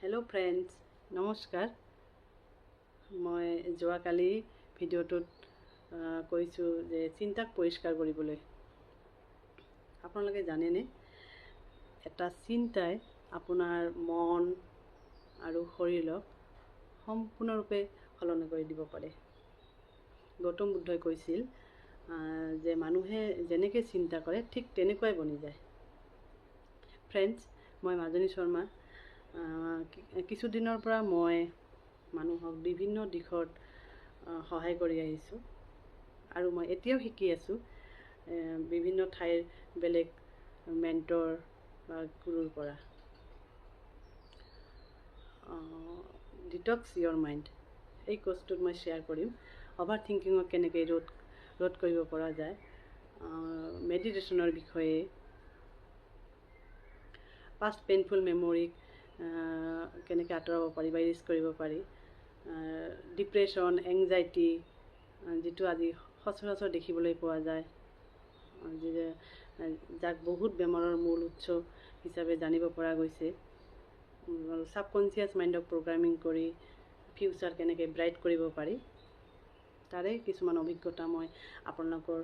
Hello friends, नमस्कार। मैं যোৱাকালি ভিডিঅ'টোত কৈছোঁ যে চিন্তাক পৰিষ্কাৰ কৰিবলৈ। আপোনালোকে জানেনে, এটা চিন্তাই আপোনাৰ মন আৰু শৰীৰক সম্পূৰ্ণৰূপে সলনি কৰি দিব পাৰে। গৌতম বুদ্ধই কৈছিল যে মানুহে যেনেকৈ চিন্তা কৰে ঠিক তেনেকুৱাই বনি যায়। ফ্ৰেণ্ডছ, মই মাজনী শৰ্মা। কিছুদিনৰ পৰা মই মানুহক বিভিন্ন দিশত সহায় কৰি আহিছোঁ আৰু মই এতিয়াও শিকি আছোঁ বিভিন্ন ঠাইৰ বেলেগ মেণ্টৰ বা গুৰুৰ পৰা। ডিটক্স ইয়ৰ মাইণ্ড, এই কোৰ্চটোত মই শ্বেয়াৰ কৰিম অভাৰ থিংকিঙক কেনেকৈ ৰোধ কৰিব পৰা যায়, মেডিটেশ্যনৰ বিষয়ে, পাষ্ট পেইনফুল মেমৰিক কেনেকৈ আঁতৰাব পাৰি বা ইৰেজ কৰিব পাৰি, ডিপ্ৰেশ্যন, এংজাইটি, যিটো আজি সচৰাচৰ দেখিবলৈ পোৱা যায়, যাক বহুত বেমাৰৰ মূল উৎস হিচাপে জানিব পৰা গৈছে, আৰু ছাবকনচিয়াছ মাইণ্ডক প্ৰগ্ৰামিং কৰি ফিউচাৰ কেনেকৈ ব্ৰাইট কৰিব পাৰি, তাৰে কিছুমান অভিজ্ঞতা মই আপোনালোকৰ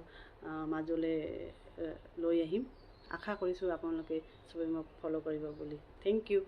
মাজলৈ লৈ আহিম। আশা কৰিছোঁ আপোনালোকে চবেই মোক ফ'ল' কৰিব বুলি। Thank U.